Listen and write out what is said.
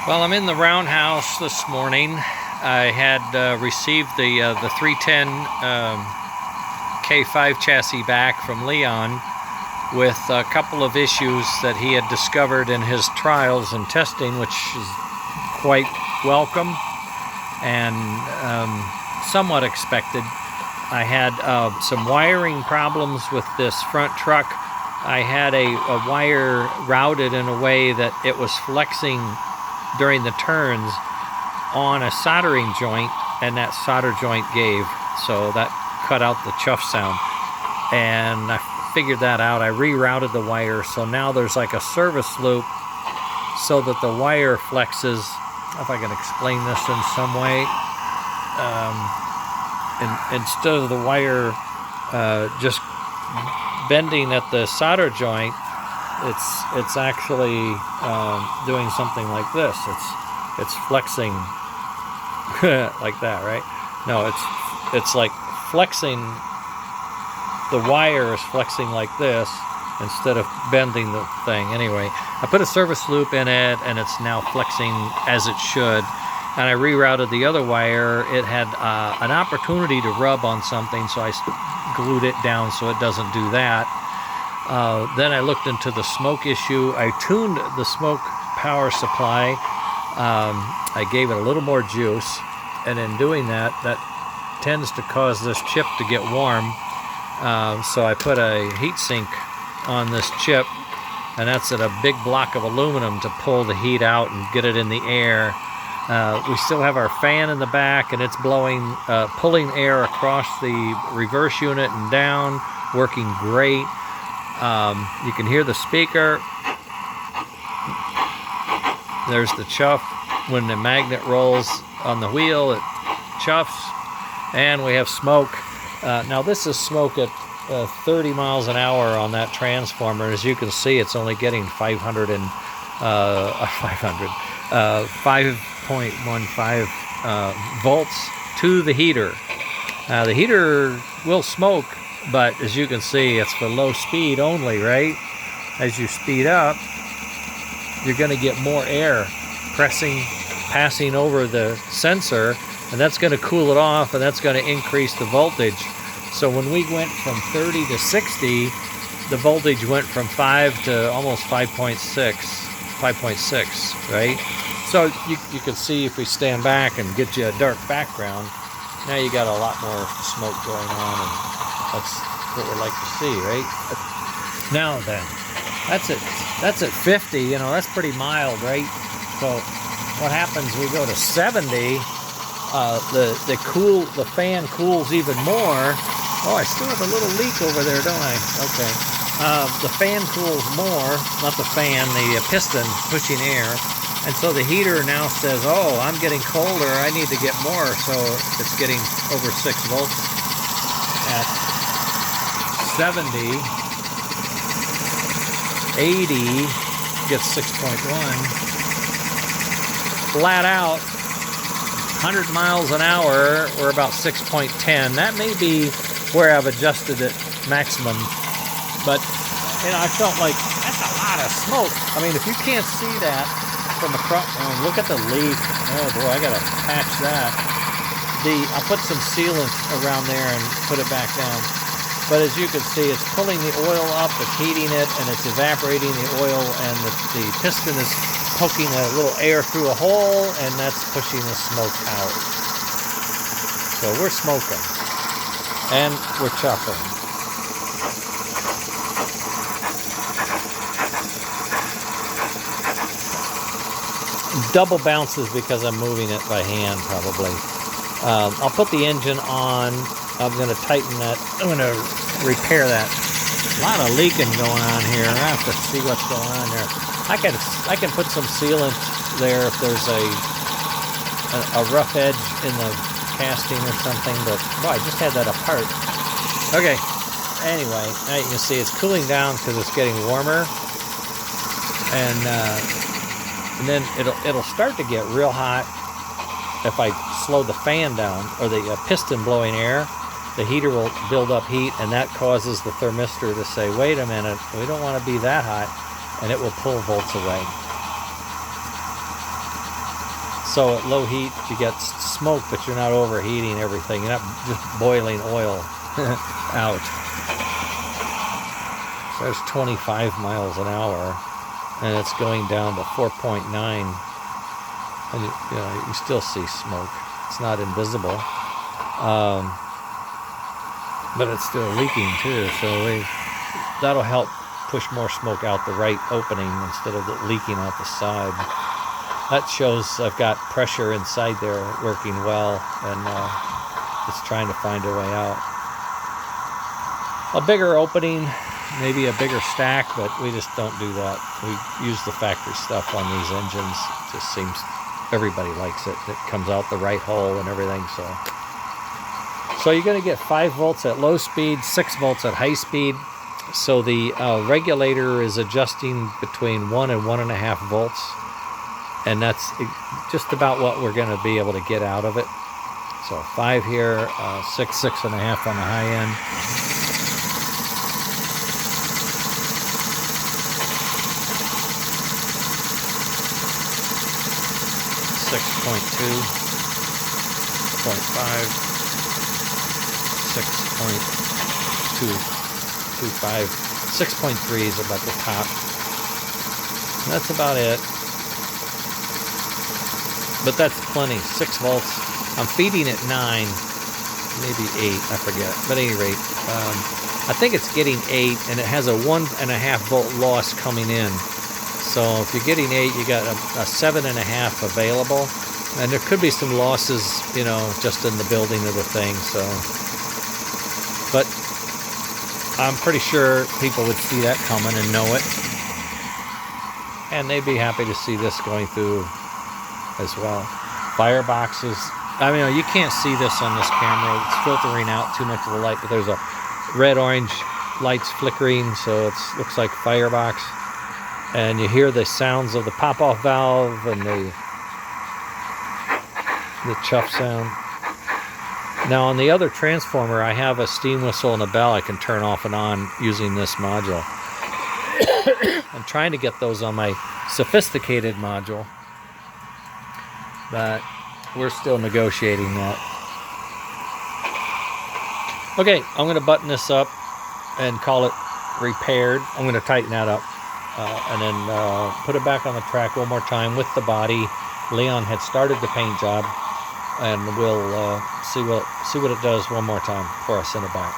Well, I'm in the Roadhouse this morning. I had received the 310 K5 chassis back from Leon with a couple of issues that he had discovered in his trials and testing, which is quite welcome and somewhat expected. I had some wiring problems with this front truck. I had a wire routed in a way that it was flexing during the turns on a soldering joint, and that solder joint gave, so that cut out the chuff sound. And I figured that out. I rerouted the wire, so now there's like a service loop so that the wire flexes. If I can explain this in some way, instead of the wire just bending at the solder joint, it's actually doing something like this. It's flexing like that, right? No, it's like flexing. The wire is flexing like this instead of bending the thing. Anyway, I put a service loop in it, and it's now flexing as it should. And I rerouted the other wire. It had an opportunity to rub on something, so I glued it down so it doesn't do that. Then I looked into the smoke issue. I tuned the smoke power supply. I gave it a little more juice, and in doing that, that tends to cause this chip to get warm. So I put a heat sink on this chip, and that's at a big block of aluminum to pull the heat out and get it in the air. We still have our fan in the back, and it's blowing, pulling air across the reverse unit and down, working great. You can hear the speaker. There's the chuff. When the magnet rolls on the wheel, it chuffs. And we have smoke. Now this is smoke at 30 miles an hour on that transformer. As you can see, it's only getting 5.15 volts to the heater. The heater will smoke, but as you can see, it's for low speed only, right? As you speed up, you're going to get more air passing over the sensor, and that's going to cool it off, and that's going to increase the voltage. So when we went from 30 to 60, the voltage went from 5 to almost 5.6, right? So you can see if we stand back and get you a dark background, now you got a lot more smoke going on, and that's what we like to see, right? Now then, that's at 50, you know, that's pretty mild, right? So what happens, we go to 70, the fan cools even more. Oh, I still have a little leak over there, don't I? Okay. The fan cools more, not the fan, the piston pushing air. And so the heater now says, oh, I'm getting colder, I need to get more. So it's getting over 6 volts at 70. 80 gets 6.1. Flat out, 100 miles an hour, we're about 6.10. That may be where I've adjusted it maximum. But, you know, I felt like that's a lot of smoke. I mean, if you can't see that from across, oh, look at the leak. Oh boy, I gotta patch that. I put some sealant around there and put it back down. But as you can see, it's pulling the oil up, it's heating it, and it's evaporating the oil, and the piston is poking a little air through a hole, and that's pushing the smoke out. So we're smoking, and we're chuffing. Double bounces because I'm moving it by hand, probably. I'll put the engine on. I'm going to tighten that. I'm going to repair that. A lot of leaking going on here. I have to see what's going on there. I can put some sealant there if there's a rough edge in the casting or something. But boy, I just had that apart. Okay. Anyway, now you can see it's cooling down because it's getting warmer, and then it'll start to get real hot if I slow the fan down, or the piston blowing air. The heater will build up heat, and that causes the thermistor to say, wait a minute, we don't want to be that hot, and it will pull volts away. So at low heat, you get smoke, but you're not overheating everything. You're not just boiling oil out. So there's 25 miles an hour, and it's going down to 4.9. And you still see smoke. It's not invisible, but it's still leaking too. So that'll help push more smoke out the right opening instead of it leaking out the side. That shows I've got pressure inside there working well, and it's trying to find a way out. A bigger opening, maybe a bigger stack, but we just don't do that. We use the factory stuff on these engines. It just seems everybody likes it. It comes out the right hole and everything. So you're going to get 5 volts at low speed, 6 volts at high speed. So the regulator is adjusting between 1 and 1.5 volts. And that's just about what we're going to be able to get out of it. So 5 here, 6, 6.5 on the high end. .2, 0.5, 6.225, 6.3 is about the top. And that's about it. But that's plenty. 6 volts. I'm feeding it 9, maybe 8, I forget. But at any rate, I think it's getting 8, and it has a 1.5 volt loss coming in. So if you're getting 8, you got a 7.5 available. And there could be some losses, just in the building of the thing. So, but I'm pretty sure people would see that coming and know it. And they'd be happy to see this going through as well. Fireboxes. I mean, you can't see this on this camera. It's filtering out too much of the light, but there's a red-orange lights flickering, so it looks like firebox. And you hear the sounds of the pop-off valve and the chuff sound. Now on the other transformer, I have a steam whistle and a bell I can turn off and on using this module. I'm trying to get those on my sophisticated module, but we're still negotiating that. Okay, I'm going to button this up and call it repaired. I'm going to tighten that up and then put it back on the track one more time with the body. Leon had started the paint job, and we'll see what it does one more time before I send it back.